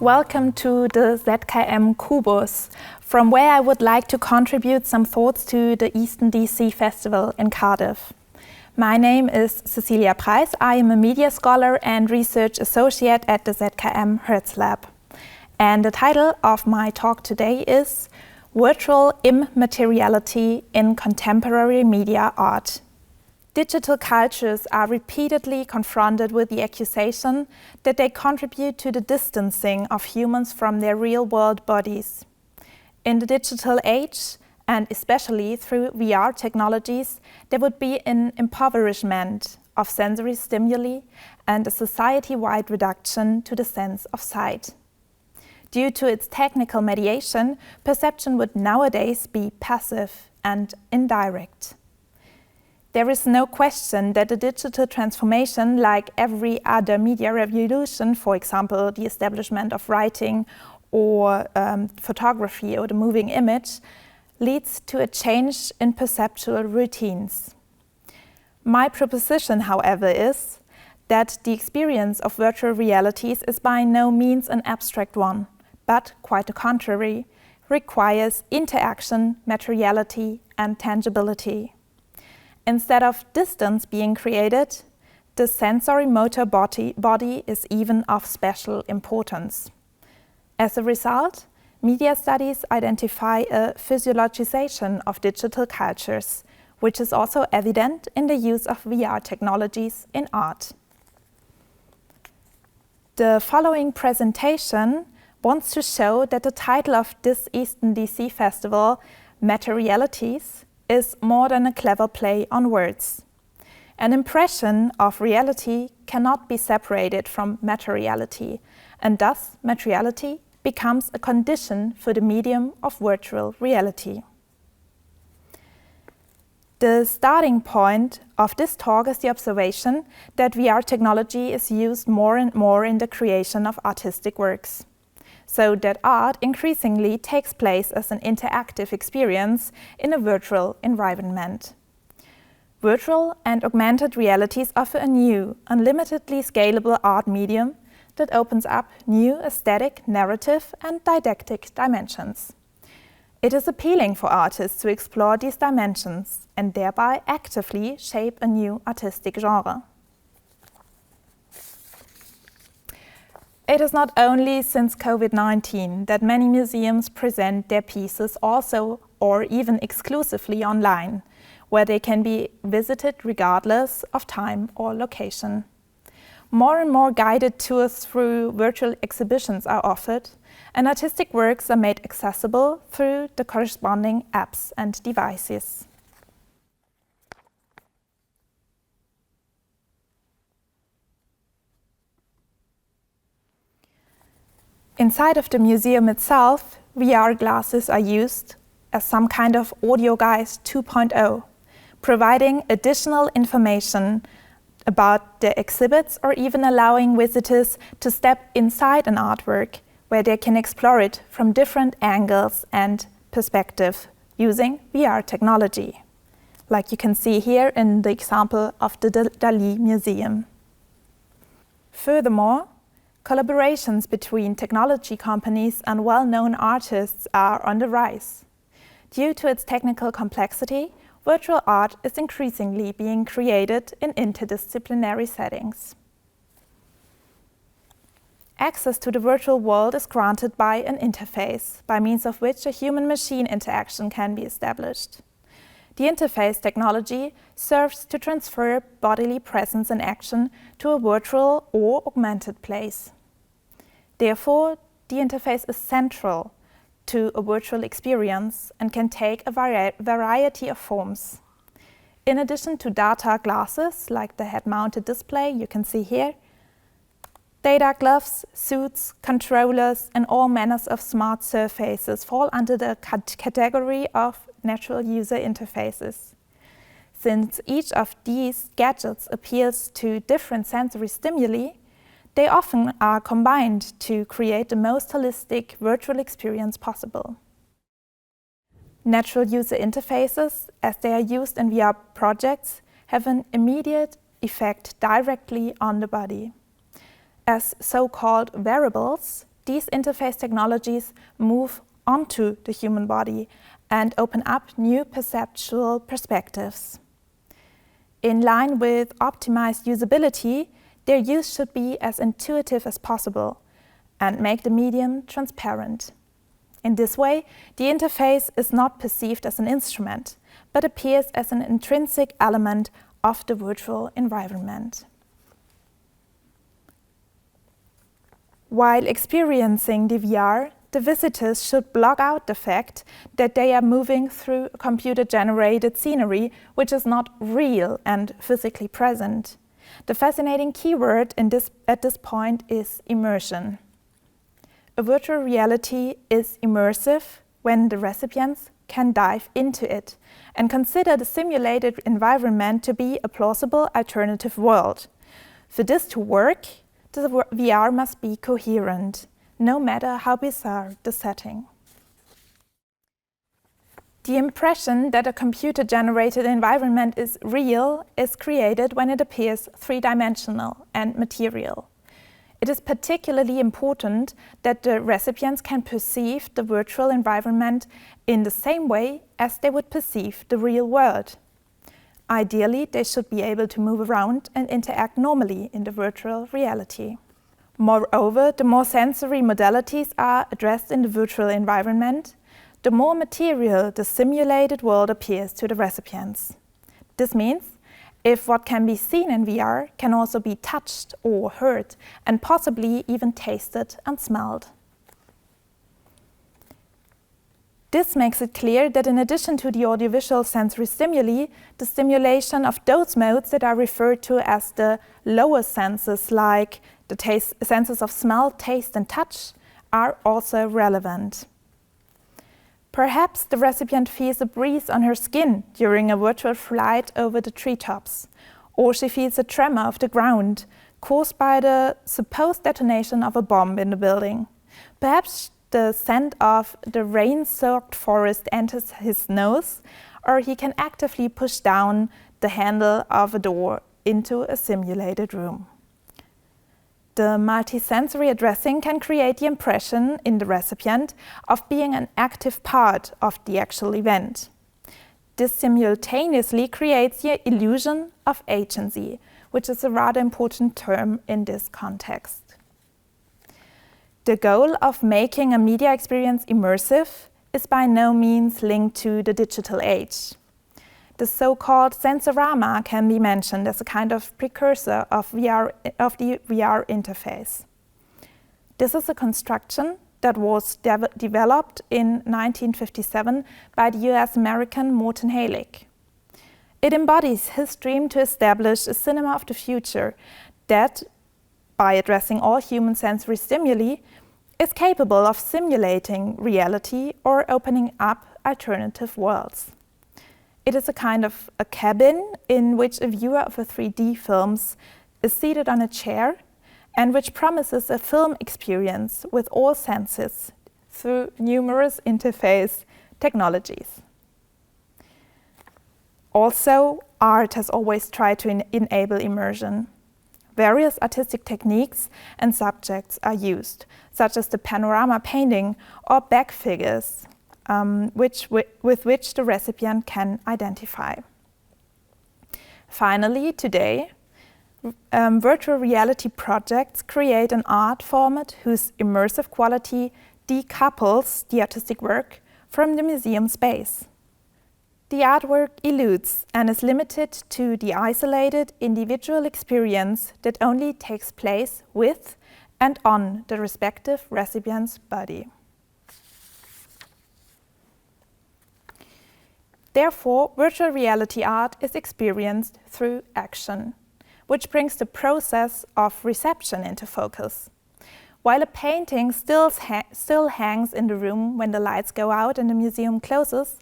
Welcome to the ZKM Kubus, from where I would like to contribute some thoughts to the Eastern DC Festival in Cardiff. My name is CecilliaPreiß. I am a media scholar and research associate at the ZKM Hertz Lab. And the title of my talk today is Virtual Immateriality in Contemporary Media Art. Digital cultures are repeatedly confronted with the accusation that they contribute to the distancing of humans from their real-world bodies. In the digital age, and especially through VR technologies, there would be an impoverishment of sensory stimuli and a society-wide reduction to the sense of sight. Due to its technical mediation, perception would nowadays be passive and indirect. There is no question that the digital transformation, like every other media revolution, for example, the establishment of writing or photography or the moving image, leads to a change in perceptual routines. My proposition, however, is that the experience of virtual realities is by no means an abstract one, but quite the contrary, requires interaction, materiality, and tangibility. Instead of distance being created, the sensory motor body is even of special importance. As a result, media studies identify a physiologization of digital cultures, which is also evident in the use of VR technologies in art. The following presentation wants to show that the title of this Eastern DC Festival, Materialities, is more than a clever play on words. An impression of reality cannot be separated from materiality, and thus materiality becomes a condition for the medium of virtual reality. The starting point of this talk is the observation that VR technology is used more and more in the creation of artistic works, so that art increasingly takes place as an interactive experience in a virtual environment. Virtual and augmented realities offer a new, unlimitedly scalable art medium that opens up new aesthetic, narrative, and didactic dimensions. It is appealing for artists to explore these dimensions and thereby actively shape a new artistic genre. It is not only since COVID-19 that many museums present their pieces also or even exclusively online, where they can be visited regardless of time or location. More and more guided tours through virtual exhibitions are offered, and artistic works are made accessible through the corresponding apps and devices. Inside of the museum itself, VR glasses are used as some kind of audio guide 2.0, providing additional information about the exhibits or even allowing visitors to step inside an artwork where they can explore it from different angles and perspectives using VR technology, like you can see here in the example of the Dalí Museum. Furthermore, collaborations between technology companies and well-known artists are on the rise. Due to its technical complexity, virtual art is increasingly being created in interdisciplinary settings. Access to the virtual world is granted by an interface, by means of which a human-machine interaction can be established. The interface technology serves to transfer bodily presence and action to a virtual or augmented place. Therefore, the interface is central to a virtual experience and can take a variety of forms. In addition to data glasses, like the head-mounted display you can see here, data gloves, suits, controllers, and all manners of smart surfaces fall under the category of natural user interfaces. Since each of these gadgets appeals to different sensory stimuli, they often are combined to create the most holistic virtual experience possible. Natural user interfaces, as they are used in VR projects, have an immediate effect directly on the body. As so-called wearables, these interface technologies move onto the human body and open up new perceptual perspectives. In line with optimized usability, their use should be as intuitive as possible and make the medium transparent. In this way, the interface is not perceived as an instrument, but appears as an intrinsic element of the virtual environment. While experiencing the VR, the visitors should block out the fact that they are moving through computer-generated scenery which is not real and physically present. The fascinating keyword at this point is immersion. A virtual reality is immersive when the recipients can dive into it and consider the simulated environment to be a plausible alternative world. For this to work, the VR must be coherent, no matter how bizarre the setting. The impression that a computer-generated environment is real is created when it appears three-dimensional and material. It is particularly important that the recipients can perceive the virtual environment in the same way as they would perceive the real world. Ideally, they should be able to move around and interact normally in the virtual reality. Moreover, the more sensory modalities are addressed in the virtual environment, the more material the simulated world appears to the recipients. This means if what can be seen in VR can also be touched or heard and possibly even tasted and smelled. This makes it clear that in addition to the audiovisual sensory stimuli, the stimulation of those modes that are referred to as the lower senses, like the senses of smell, taste and touch, are also relevant. Perhaps the recipient feels a breeze on her skin during a virtual flight over the treetops, or she feels a tremor of the ground caused by the supposed detonation of a bomb in the building. Perhaps the scent of the rain-soaked forest enters his nose, or he can actively push down the handle of a door into a simulated room. The multisensory addressing can create the impression in the recipient of being an active part of the actual event. This simultaneously creates the illusion of agency, which is a rather important term in this context. The goal of making a media experience immersive is by no means linked to the digital age. The so-called sensorama can be mentioned as a kind of precursor of the VR interface. This is a construction that was developed in 1957 by the US-American Morton Halick. It embodies his dream to establish a cinema of the future that, by addressing all human sensory stimuli, is capable of simulating reality or opening up alternative worlds. It is a kind of a cabin in which a viewer of a 3D film is seated on a chair and which promises a film experience with all senses through numerous interface technologies. Also, art has always tried to enable immersion. Various artistic techniques and subjects are used, such as the panorama painting or back figures, with which the recipient can identify. Finally, today, virtual reality projects create an art format whose immersive quality decouples the artistic work from the museum space. The artwork eludes and is limited to the isolated individual experience that only takes place with and on the respective recipient's body. Therefore, virtual reality art is experienced through action, which brings the process of reception into focus. While a painting still hangs in the room when the lights go out and the museum closes,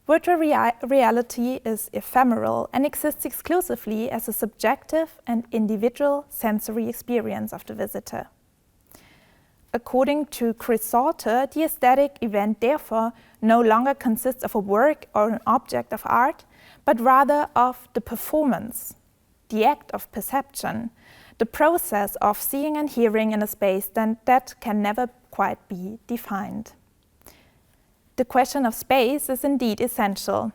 virtual reality is ephemeral and exists exclusively as a subjective and individual sensory experience of the visitor. According to Chris Salter, the aesthetic event therefore no longer consists of a work or an object of art, but rather of the performance, the act of perception, the process of seeing and hearing in a space that can never quite be defined. The question of space is indeed essential,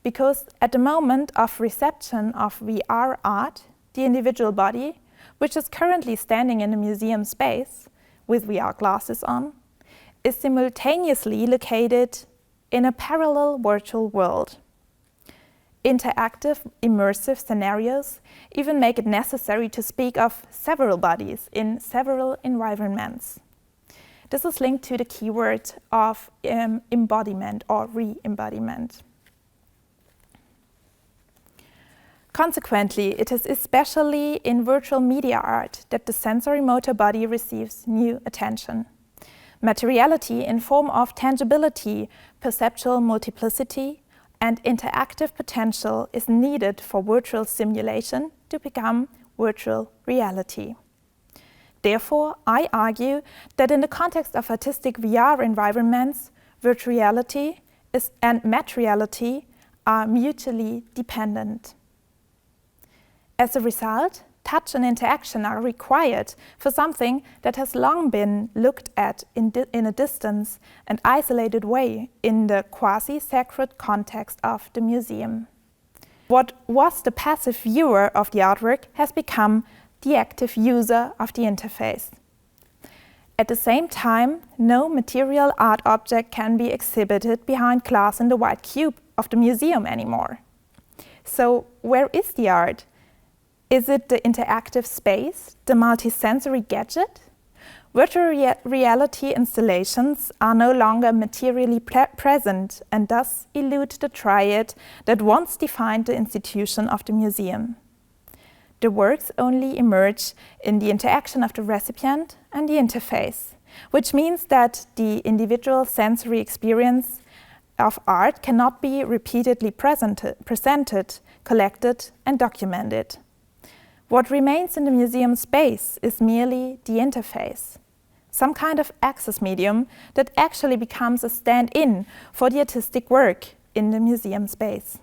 because at the moment of reception of VR art, the individual body, which is currently standing in a museum space with VR glasses on, is simultaneously located in a parallel virtual world. Interactive, immersive scenarios even make it necessary to speak of several bodies in several environments. This is linked to the keyword of embodiment or re-embodiment. Consequently, it is especially in virtual media art that the sensory-motor body receives new attention. Materiality in form of tangibility, perceptual multiplicity, and interactive potential is needed for virtual simulation to become virtual reality. Therefore, I argue that in the context of artistic VR environments, virtual reality and materiality are mutually dependent. As a result, touch and interaction are required for something that has long been looked at in a distant and isolated way in the quasi-sacred context of the museum. What was the passive viewer of the artwork has become the active user of the interface. At the same time, no material art object can be exhibited behind glass in the white cube of the museum anymore. So where is the art? Is it the interactive space, the multisensory gadget? Virtual reality installations are no longer materially present and thus elude the triad that once defined the institution of the museum. The works only emerge in the interaction of the recipient and the interface, which means that the individual sensory experience of art cannot be repeatedly presented, collected, and documented. What remains in the museum space is merely the interface, some kind of access medium that actually becomes a stand-in for the artistic work in the museum space.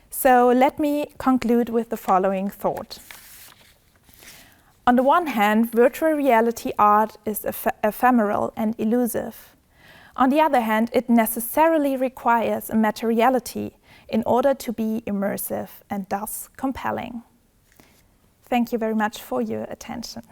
So let me conclude with the following thought. On the one hand, virtual reality art is ephemeral and elusive. On the other hand, it necessarily requires a materiality in order to be immersive and thus compelling. Thank you very much for your attention.